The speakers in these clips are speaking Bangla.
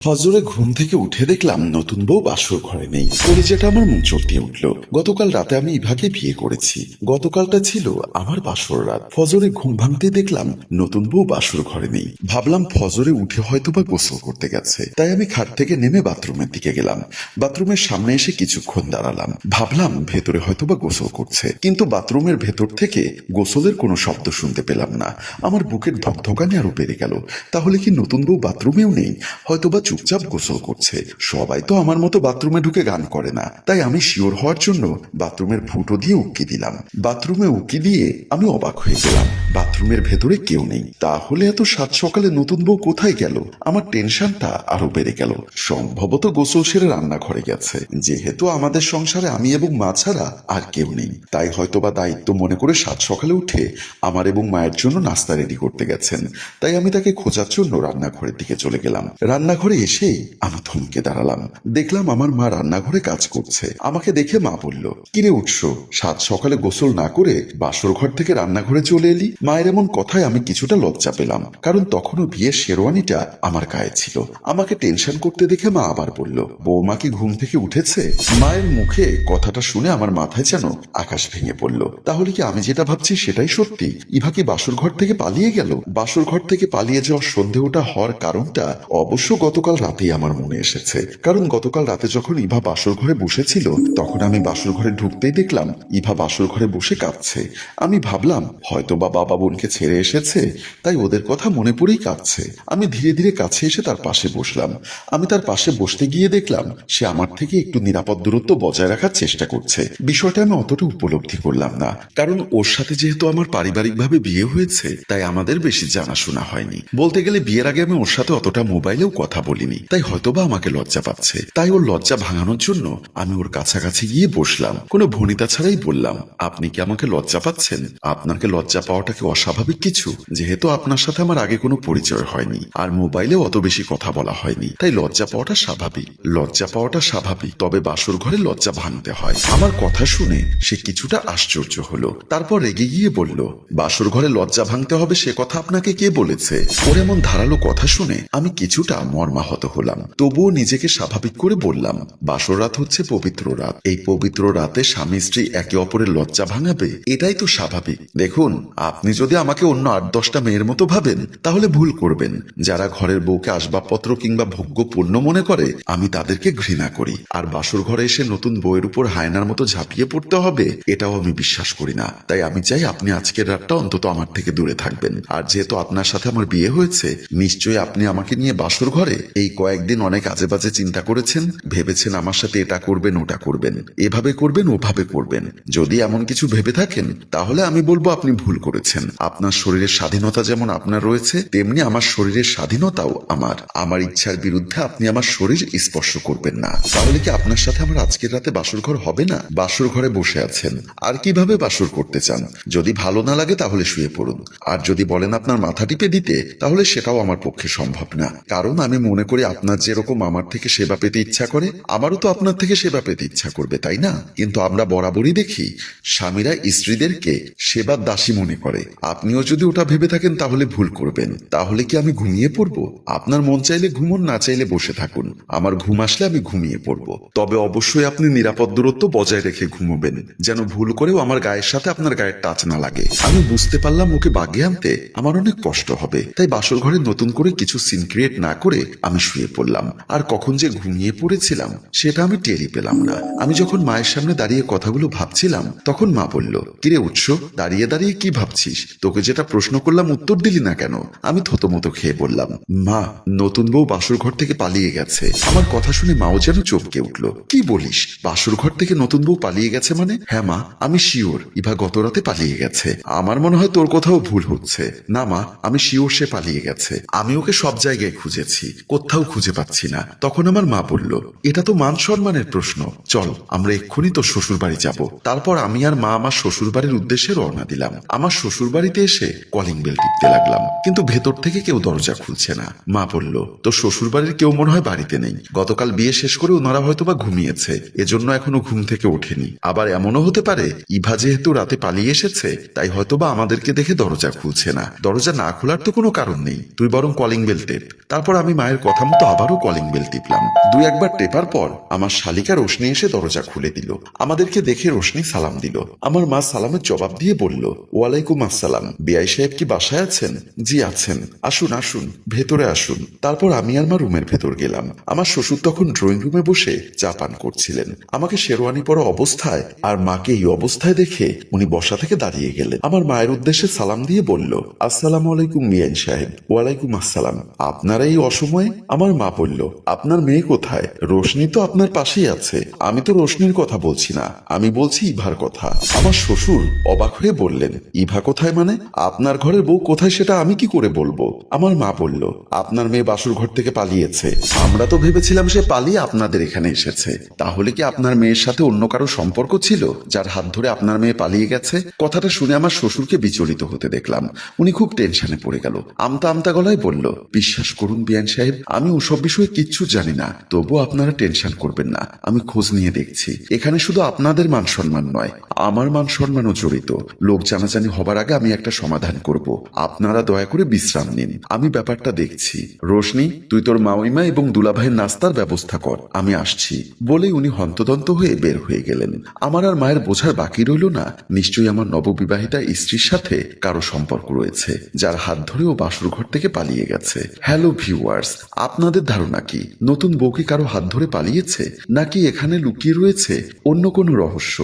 ফজরে ঘুম থেকে উঠে দেখলাম নতুন বউ বাসর ঘরে নেই। কলিজাটা আমার মোচড় দিয়ে উঠল। গতকাল রাতে আমি ইভাকে বিয়ে করেছি। গতকালটা ছিল আমার বাসর রাত। ফজরে ঘুম ভাঙতে দেখলাম নতুন বউ বাসর ঘরে নেই। ভাবলাম ফজরে উঠে হয়তো বা গোসল করতে গেছে, তাই আমি খাট থেকে নেমে বাথরুমের দিকে গেলাম। বাথরুমের সামনে এসে কিছুক্ষণ দাঁড়ালাম, ভাবলাম ভেতরে হয়তো বা গোসল করছে, কিন্তু বাথরুমের ভেতর থেকে গোসলের কোনো শব্দ শুনতে পেলাম না। আমার বুকের ধকধকানি আরো বেড়ে গেল। তাহলে কি নতুন বউ বাথরুমেও নেই? হয়তোবা চুপচাপ গোসল করছে। সবাই তো আমার মতো বাথরুমে ঢুকে গান করে না, তাই আমি শিওর হওয়ার জন্য বাথরুমের ফুটো দিয়ে উকি দিলাম। বাথরুমে উকি দিয়ে আমি অবাক হয়ে গেলাম, বাথরুমের ভেতরে কেউ নেই। তাহলে এত সাত সকালে নতুন বউ কোথায় গেল? আমার টেনশনটা আরো বেড়ে গেল। সম্ভবত গোসল সেরে রান্নাঘরে গেছে। যেহেতু আমাদের সংসারে আমি এবং মা ছাড়া আর কেউ নেই, তাই হয়তোবা দায়িত্ব মনে করে সাত সকালে উঠে আমার এবং মায়ের জন্য নাস্তা রেডি করতে গেছেন। তাই আমি তাকে খোঁজার জন্য রান্নাঘরের দিকে চলে গেলাম। রান্নাঘরে এসেই আমি থমকে দাঁড়ালাম। দেখলাম আমার মা রান্নাঘরে কাজ করছে। আমাকে দেখে মা বলল, কিরে উঠছো? সাত সকালে গোসল না করে বাসর ঘর থেকে রান্নাঘরে চলে এলি? মায়ের এমন কথায় আমি কিছুটা লজ্জা পেলাম, কারণ তখনও বিয়ের শেরওয়ানিটা আমার গায়ে ছিল। আমাকে টেনশন করতে দেখে মা আবার বলল, বৌমা কি ঘুম থেকে উঠেছে? মায়ের মুখে কথাটা শুনে আমার মাথায় যেন আকাশ ভেঙে পড়ল। তাহলে কি আমি যেটা ভাবছি সেটাই সত্যি? ইভা কি বাসর ঘর থেকে পালিয়ে গেল? বাসর ঘর থেকে পালিয়ে যাওয়ার সন্দেহটা হওয়ার কারণটা অবশ্য গতকাল রাতেই আমার মনে এসেছে। কারণ গতকাল রাতে যখন ইভা বাসর ঘরে বসেছিল, তখন আমি বাসর ঘরে ঢুকতেই দেখলাম ইভা বাসর ঘরে বসে কাঁদছে। আমি ভাবলাম হয়তো বা বাবা বোনকে ছেড়ে এসেছে, তাই ওদের কথা মনে পড়েই কাঁদছে। আমি ধীরে ধীরে কাছে এসে তার পাশে বসলাম। আমি তার পাশে বসতে গিয়ে দেখলাম সে আমার থেকে একটু নিরাপদ দূরত্ব বজায় রাখার চেষ্টা করছে। বিষয়টা আমি অতটা উপলব্ধি করলাম না, কারণ ওর সাথে যেহেতু আমার পারিবারিকভাবে বিয়ে হয়েছে, তাই আমাদের বেশি জানাশোনা হয়নি। বলতে গেলে বিয়ের আগে আমি ওর সাথে অতটা মোবাইলেও কথা বলিনি, তাই হয়তোবা আমাকে লজ্জা পাচ্ছে। তাই ওর লজ্জা ভাঙানোর জন্য আমি ওর কাছাকাছি গিয়ে বসলাম। কোনো ভনিতা ছাড়াই বললাম, আপনি কি আমাকে লজ্জা পাচ্ছেন? আপনাকে লজ্জা পাওয়াটা কি অস্বাভাবিক কিছু? যেহেতু আপনার সাথে আমার আগে কোনো পরিচয় হয়নি, আর মোবাইলেও অত বেশি কথা বলা হয়নি, তাই লজ্জা পাওয়াটা স্বাভাবিক। লজ্জা পাওয়াটা স্বাভাবিক, তবে বাসর ঘরে লজ্জা ভাঙতে হয়। আমার কথা শুনে সে কিছুটা আশ্চর্য হলো, তারপর রেগে গিয়ে বলল, বাসর ঘরে লজ্জা ভাঙতে হবে সে কথা আপনাকে কে বলেছে? ওর এমন ধারালো কথা শুনে আমি কিছুটা মর্মাহত হলাম। তবুও নিজেকে স্বাভাবিক করে বললাম, বাসর রাত হচ্ছে পবিত্র রাত। এই পবিত্র রাতে স্বামী স্ত্রী একে অপরের লজ্জা ভাঙাবে, এটাই তো স্বাভাবিক। দেখুন, আপনি যদি আমাকে অন্য ৮-১০টা মেয়ের মতো ভাবেন, তাহলে ভুল করবেন। যারা ঘরের বউকে আসবাবপত্র কিংবা ভোগ্য পণ্য মনে করে, আমি তাদেরকে ঘৃণা করি। আর বাসর ঘরে এসে নতুন বউয়ের উপর হায়নার মতো ঝাঁপিয়ে পড়তে হবে, এটাও আমি বিশ্বাস করি না। তাই আমি চাই আপনি আজকের রাতটা অন্তত আমার থেকে দূরে থাকবেন। আর যেহেতু আপনার সাথে আমার বিয়ে হয়েছে, নিশ্চয়ই আপনি আমাকে নিয়ে বাসর ঘরে এই কয়েকদিন অনেক আজে বাজে চিন্তা করেছেন, ভেবেছেন আমার সাথে এটা করবেন ওটা করবেন, এভাবে করবেন ওভাবে করবেন। যদি এমন কিছু ভেবে থাকেন, তাহলে আমি বলবো আপনি ভুল করেছেন। আপনার শরীরের স্বাধীনতা যেমন আপনার রয়েছে, তেমনি আমার শরীরের স্বাধীনতাও আমার। আমার ইচ্ছার বিরুদ্ধে আপনি আমার শরীর স্পর্শ করবেন না। তাহলে কি আপনার সাথে আমার আজকের রাতে বাসর ঘর হবে না? বাসর ঘরে বসে আছেন, আর কিভাবে বাসর করতে চান? যদি ভালো না লাগে তাহলে শুয়ে পড়ুন। আর যদি বলেন আপনার মাথা টিপে দিতে, তাহলে সেটাও আমার পক্ষে সম্ভব না। কারণ আমি মনে করি আপনার যেরকম আমার থেকে সেবা পেতে ইচ্ছা করে, আমারও তো আপনার থেকে সেবা পেতে ইচ্ছা করবে, তাই না? কিন্তু আমরা বরাবরই দেখি স্বামীরা স্ত্রীদেরকে সেবার দাসী মনে করে। আপনিও যদি ওটা ভেবে থাকেন তাহলে ভুল করবেন। তাহলে কি আমি ঘুমিয়ে পড়বো? আপনার মন চাইলে ঘুমুন, না চাইলে বসে থাকুন। আমার ঘুম আসলে আমি ঘুমিয়ে পড়বো। তবে অবশ্যই আপনি নিরাপদ দূরত্ব বজায় রেখে ঘুমোবেন, যেন ভুল করেও আমার গায়ের সাথে আপনার গায়ের টাচ না লাগে। আমি বুঝতে পারলাম ওকে বাগে আনতে আমার অনেক কষ্ট হবে, তাই বাসর ঘরে নতুন করে কিছু সিন ক্রিয়েট না করে আমি শুয়ে পড়লাম। আর কখন যে ঘুমিয়ে পড়েছিলাম সেটা আমি টেরই পেলাম না। আমি যখন মায়ের সামনে দাঁড়িয়ে কথাগুলো ভাবছিলাম, তখন মা বলল, কিরে উৎস, দাঁড়িয়ে দাঁড়িয়ে কি ভাবছিস? তোকে যেটা প্রশ্ন করলাম উত্তর দিলি না কেন? আমি থতমত খেয়ে বললাম, মা, নতুন বউ বাসর ঘর থেকে পালিয়ে গেছে। আমার কথা শুনে মাও যেন চমকে উঠল। কি বলিস? বাসর ঘর থেকে নতুন বউ পালিয়ে গেছে মানে? হ্যাঁ মা, আমি শিওর ইভা গত রাতে পালিয়ে গেছে। আমার মনে হয় তোর কোথাও ভুল হচ্ছে। না মা, আমি শিওর সে পালিয়ে গেছে। আমি ওকে সব জায়গায় খুঁজেছি, কোথাও খুঁজে পাচ্ছি না। তখন আমার মা বলল, এটা তো মান সম্মানের প্রশ্ন, চল আমরা এক্ষুনি তোর শ্বশুর বাড়ি যাবো। তারপর আমি আর মা আমার শ্বশুর বাড়ির উদ্দেশ্যে রওনা দিলাম। আমার শ্বশুর বাড়ি বাড়িতে এসে কলিং বেল টিপতে লাগলাম, কিন্তু ভেতর থেকে কেউ দরজা খুলছে না। মা বলল, তো শ্বশুর বাড়ির কেউ মনে হয় বাড়িতে নেই, গতকাল বিয়ে শেষ করে ওনারা হয়তোবা ঘুমিয়েছে, এজন্য এখনো ঘুম থেকে ওঠেনি। আবার এমনও হতে পারে ইভা যেহেতু রাতে পালিয়ে এসেছে তাই হয়তোবা আমাদেরকে দেখে দরজা খুলছে না। দরজা না খোলার তো কোনো কারণ নেই, তুই বরং কলিং বেল টেপ। তারপর আমি মায়ের কথা মতো আবারও কলিং বেল টিপলাম। দুই একবার টেপার পর আমার শালিকা রোশনি এসে দরজা খুলে দিল। আমাদেরকে দেখে রোশনি সালাম দিল। আমার মা সালামের জবাব দিয়ে বলল, ওয়ালাইকুম আসসালাম, বিআই সাহেব কি বাসায় আছেন? জি আছেন, আসুন আসুন, ভেতরে আসুন। তারপর আমি আর মা রুমের ভেতর গেলাম। আমার শ্বশুর তখন ড্রয়িং রুমে বসে চা পান করছিলেন। আমাকে শেরওয়ানি পরা অবস্থায় আর মাকে এই অবস্থায় দেখে উনি বসা থেকে দাঁড়িয়ে গেলেন। আমার মায়ের উদ্দেশ্যে সালাম দিয়ে বলল, আসসালামু আলাইকুম বিআই সাহেব। ওয়ালাইকুম আসসালাম, আপনারা এই অসময়ে? আমার মা বলল, আপনার মেয়ে কোথায়? রোশনি তো আপনার পাশেই আছে। আমি তো রোশনির কথা বলছি না, আমি বলছি ইভার কথা। আমার শ্বশুর অবাক হয়ে বললেন, ইভা কোথায় মানে? আপনার ঘরের বউ কোথায় সেটা আমি কি করে বলবো? আমার মা বলল, আপনার মেয়ে বাসুর ঘর থেকে পালিয়েছে। আমরা তো ভেবেছিলাম সে পালিয়ে আপনাদের এখানে এসেছে। তাহলে কি আপনার মেয়ের সাথে অন্য কারো সম্পর্ক ছিল যার হাত ধরে আপনার মেয়ে পালিয়ে গেছে? কথাটা শুনে আমার শ্বশুরকে বিচলিত হতে দেখলাম। উনি খুব টেনশনে পড়ে গেল। আমতা আমতা গলায় বলল, বিশ্বাস করুন বিআইন সাহেব, আমি ওসব বিষয়ে কিচ্ছু জানি না। তবু আপনারা টেনশন করবেন না, আমি খোঁজ নিয়ে দেখছি। এখানে শুধু আপনাদের মান সম্মান নয়, আমার মান সম্মানও জড়িত। লোক জানাজানি হবার আগে আমি একটা সমাধান করব। আপনারা দয়া করে বিশ্রাম নিন, আমি ব্যাপারটা দেখছি। রোশনি, তুই তোর মাউইমা এবং দুলাভাইয়ের নাস্তার ব্যবস্থা কর, আমি আসছি। বলেই উনি হন্তদন্ত হয়ে বের হয়ে গেলেন। আমার আর মায়ের বোঝার বাকি রইল না, নিশ্চয়ই আমার নববিবাহিতা স্ত্রীর সাথে কারো সম্পর্ক রয়েছে, যার হাত ধরে ও বাসুর ঘর থেকে পালিয়ে গেছে। হ্যালো ভিউয়ার্স, আপনাদের ধারণা কি নতুন বউ কি কারো হাত ধরে পালিয়েছে, নাকি এখানে লুকিয়ে রয়েছে অন্য কোনো রহস্য?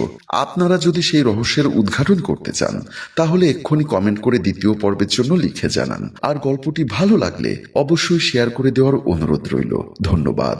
আপনারা যদি সেই রহস্যের উদ্ঘাটন করতে চান তাহলে এক্ষুনি কমেন্ট করে দ্বিতীয় পর্বের জন্য লিখে জানান। আর গল্পটি ভালো লাগলে অবশ্যই শেয়ার করে দেওয়ার অনুরোধ রইল। ধন্যবাদ।